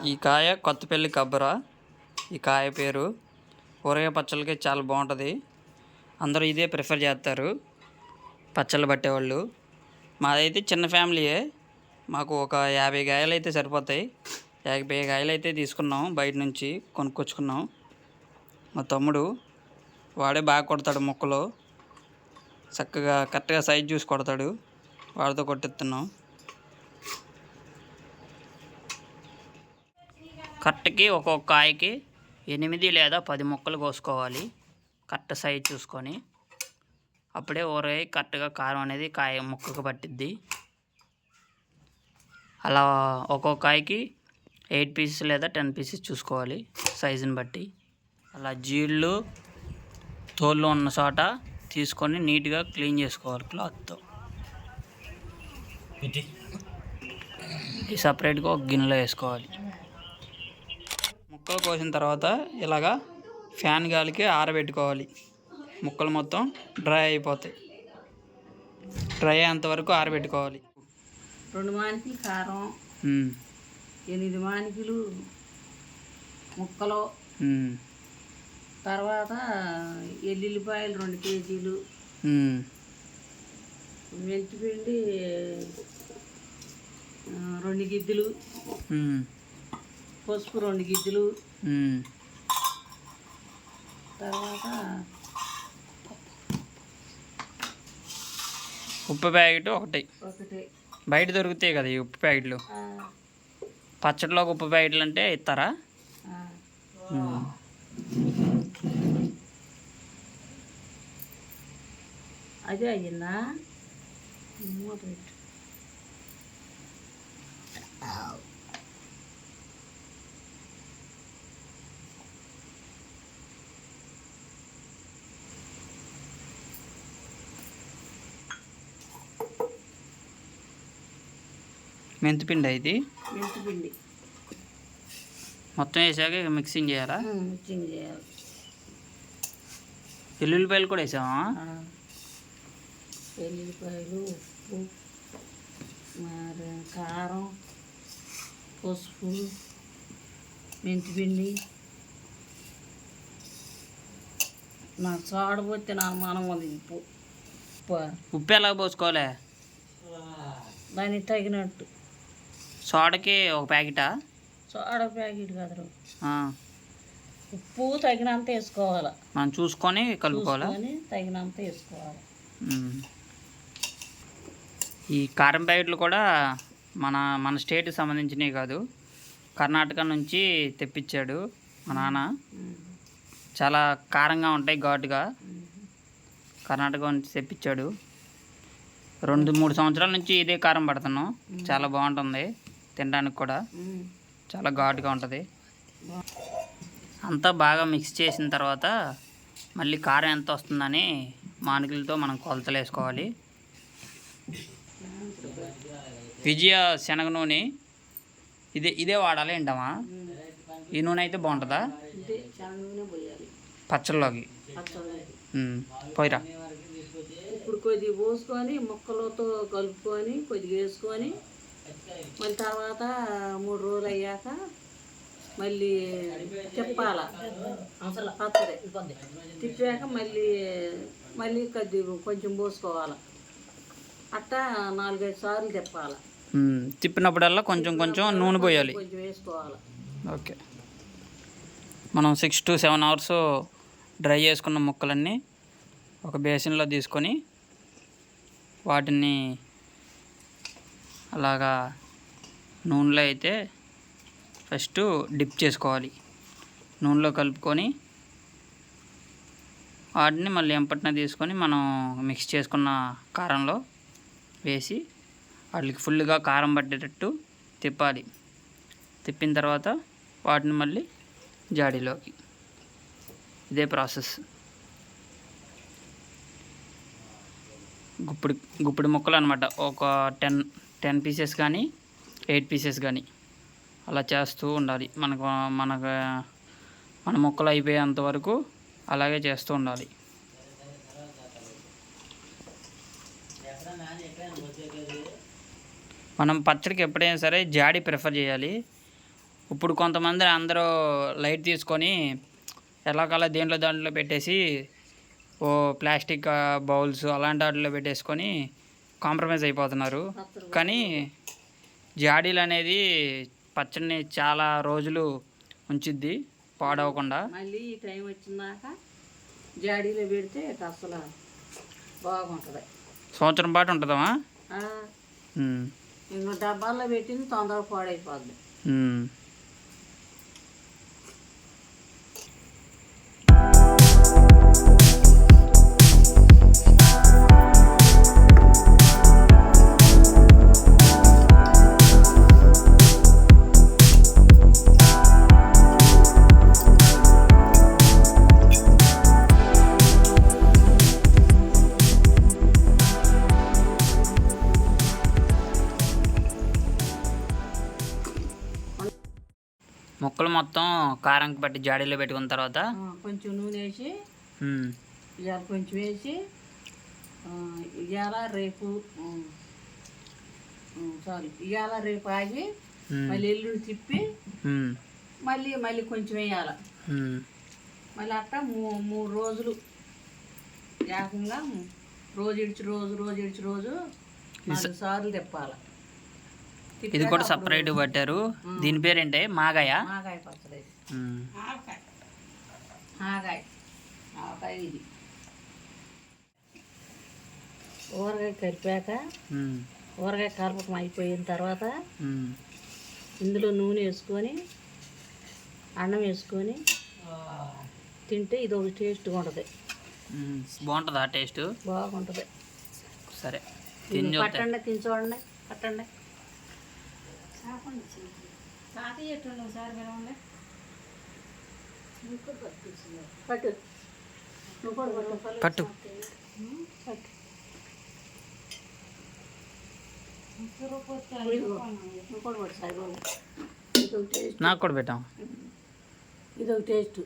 ఈ కాయ కొత్తపల్లి కబ్బర. ఈ కాయ పేరు ఊరగాయ పచ్చళ్ళకి చాలా బాగుంటుంది. అందరూ ఇదే ప్రిఫర్ చేస్తారు పచ్చళ్ళు పట్టేవాళ్ళు. మాదైతే చిన్న ఫ్యామిలీయే. మాకు ఒక 50 కాయలు అయితే సరిపోతాయి. 50 కాయలు అయితే తీసుకున్నాం, బయట నుంచి కొనుక్కొచ్చుకున్నాం. మా తమ్ముడు వాడే బాగా కొడతాడు ముక్కలు, చక్కగా కరెక్ట్గా సైజ్ చూసి కొడతాడు. వాడితో కొట్టిస్తున్నాం. కరెక్ట్కి ఒక్కొక్క కాయకి 8 లేదా 10 ముక్కలు కోసుకోవాలి, కరెక్ట్ సైజ్ చూసుకొని. అప్పుడే ఊరగాయ కరెక్ట్గా కారం అనేది కాయ ముక్కకు పట్టిద్ది. అలా ఒక్కొక్క కాయకి 8 పీసెస్ లేదా 10 పీసెస్ చూసుకోవాలి సైజుని బట్టి. అలా జీళ్ళు తోళ్ళు ఉన్న చోట తీసుకొని నీట్గా క్లీన్ చేసుకోవాలి క్లాత్తో. సపరేట్గా ఒక గిన్నెలో వేసుకోవాలి. ముక్కలు కోసిన తర్వాత ఇలాగా ఫ్యాన్ గాలికి ఆరబెట్టుకోవాలి. ముక్కలు మొత్తం డ్రై అయిపోతాయి. డ్రై అయ్యేంతవరకు ఆరబెట్టుకోవాలి. 2 మానికలు కారం, 8 మానికలు ముక్కలు, తర్వాత ఎల్లుల్లిపాయలు 2 కేజీలు, మెంతిపిండి 2 గిద్దెలు, పసుపు 2 గిద్దెలు, తర్వాత ఉప్పు ప్యాకెట్ ఒకటి బయట దొరుకుతాయి కదా ఈ ఉప్పు ప్యాకెట్లు. పచ్చడిలోకి ఉప్పు ప్యాకెట్లు అంటే ఇస్తారా? అదే అయ్యిందా? మెంతిపిండి ఇది. మెంతిపిండి మొత్తం వేసాక మిక్సింగ్ చేయాలా? మిక్సింగ్ చేయాలి. ఎల్లుల్లిపాయలు కూడా వేసామా? ఎల్లుల్లిపాయలు, ఉప్పు, మరి కారం, పసుపు, మెంతిపిండి. నాకు చాడపోతే నా మనం ఉంది. ఉప్పు ఎలా పోసుకోవాలి? దానికి తగినట్టు. సోడకి ఒక ప్యాకెటా? సోడా ప్యాకెట్ కాదు, ఉప్పు తగినంత వేసుకోవాలి. మనం చూసుకొని కలుపుకోవాలా? తగినంత వేసుకోవాలి. ఈ కారం ప్యాకెట్లు కూడా మన స్టేట్కి సంబంధించినవి కాదు, కర్ణాటక నుంచి తెప్పించాడు మా నాన్న. చాలా కారంగా ఉంటాయి, ఘాటుగా. కర్ణాటక నుంచి తెప్పించాడు. 2-3 సంవత్సరాల నుంచి ఇదే కారం పడుతున్నాం. చాలా బాగుంటుంది తినడానికి కూడా, చాలా ఘాటుగా ఉంటుంది. అంతా బాగా మిక్స్ చేసిన తర్వాత మళ్ళీ కారం ఎంత వస్తుందని మానికలతో మనం కొలతలు వేసుకోవాలి. విజయ శనగ నూనె ఇదే వాడాలి ఏంటమ్మా? ఈ నూనె అయితే బాగుంటుందా పచ్చళ్ళలోకి? పోయిరా. ఇప్పుడు కొద్దిగా పోసుకొని ముక్కలతో కలుపుకొని కొద్దిగా వేసుకొని మళ్ళీ తర్వాత 3 రోజులు అయ్యాక మళ్ళీ తిప్పాల. పచ్చడి తిప్పాక మళ్ళీ కొంచెం పోసుకోవాలి. అట్టా 4-5 సార్లు తిప్పాలి. తిప్పినప్పుడల్లా కొంచెం నూనె పోయాలి, కొంచెం వేసుకోవాలి. ఓకే. మనం 6 to 7 అవర్స్ డ్రై చేసుకున్న ముక్కలన్నీ ఒక బేసిన్లో తీసుకొని వాటిని అలాగా నూనెలో అయితే ఫస్ట్ డిప్ చేసుకోవాలి. నూనెలో కలుపుకొని వాటిని మళ్ళీ ఎంపటిన తీసుకొని మనం మిక్స్ చేసుకున్న కారంలో వేసి వాటికి ఫుల్గా కారం పట్టేటట్టు తిప్పాలి. తిప్పిన తర్వాత వాటిని మళ్ళీ జాడీలోకి. ఇదే ప్రాసెస్. గుప్పిడి ముక్కలు అనమాట. ఒక 10 పీసెస్ కానీ 8 పీసెస్ కానీ అలా చేస్తూ ఉండాలి. మన ముక్కలు అయిపోయేంత వరకు అలాగే చేస్తూ ఉండాలి. మనం పచ్చడికి ఎప్పుడైనా సరే జాడీ ప్రిఫర్ చేయాలి. ఇప్పుడు కొంతమంది అందరూ లైట్ తీసుకొని ఎలాగలా దాంట్లో పెట్టేసి ఓ ప్లాస్టిక్ బౌల్స్ అలాంటి వాటిలో పెట్టేసుకొని కాంప్రమైజ్ అయిపోతున్నారు. కానీ జాడీలు అనేది పచ్చడిని చాలా రోజులు ఉంచిద్ది పాడవకుండా. మళ్ళీ ఈ టైం వచ్చిందాక జాడీలో పెడితే అసలు బాగుంటుంది. సంవత్సరం పాటు ఉంటుందమ్మా. ఇంకో డబ్బాల్లో పెట్టింది తొందరగా పాడైపోద్ది. ముక్కలు మొత్తం కారంకి పట్టి జాడీలో పెట్టుకున్న తర్వాత కొంచెం నూనె వేసి ఇవాళ కొంచెం వేసి ఇవాళ రేపు ఇవాళ రేపు ఆగి మళ్ళీ ఎల్లుండి తిప్పి మళ్ళీ కొంచెం వేయాలి. మళ్ళీ అట్లా 3 రోజులు ఏకంగా రోజు ఇడిచి రోజు 4 సార్లు తిప్పాలి. ఇది కూడా సపరేట్ పట్టారు. దీని పేరేంటే మాగాయ పచ్చడి. ఆవకాయ ఇది ఊరగాయ కలిపాక ఊరగాయ కలపకం అయిపోయిన తర్వాత ఇందులో నూనె వేసుకొని అన్నం వేసుకొని తింటే ఇది ఒక టేస్ట్గా ఉంటుంది. బాగుంటుందా టేస్ట్? బాగుంటుంది. సరే పట్టండి, తిని చూడండి. పట్టండి. పట్టు పట్టు నాకు కూడా పెట్టాం. ఇదొక టేస్ట్.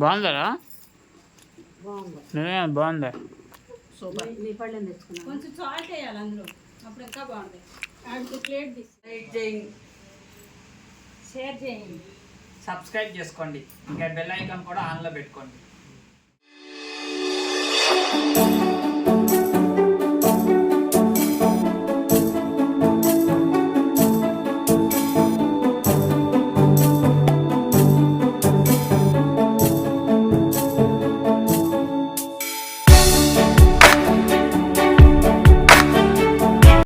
బాగుందా? బాగుందా? సూపర్. నీ పళ్ళని తెచ్చుకున్నా. కొంచెం సాల్ట్ వేయాలి అందులో, అప్పుడు ఇంకా బాగుంటుంది. ఆడికి ప్లేట్ లైక్ చేయండి, షేర్ చేయండి, సబ్స్క్రైబ్ చేసుకోండి. ఇంకా బెల్ ఐకాన్ కూడా ఆన్లో పెట్టుకోండి.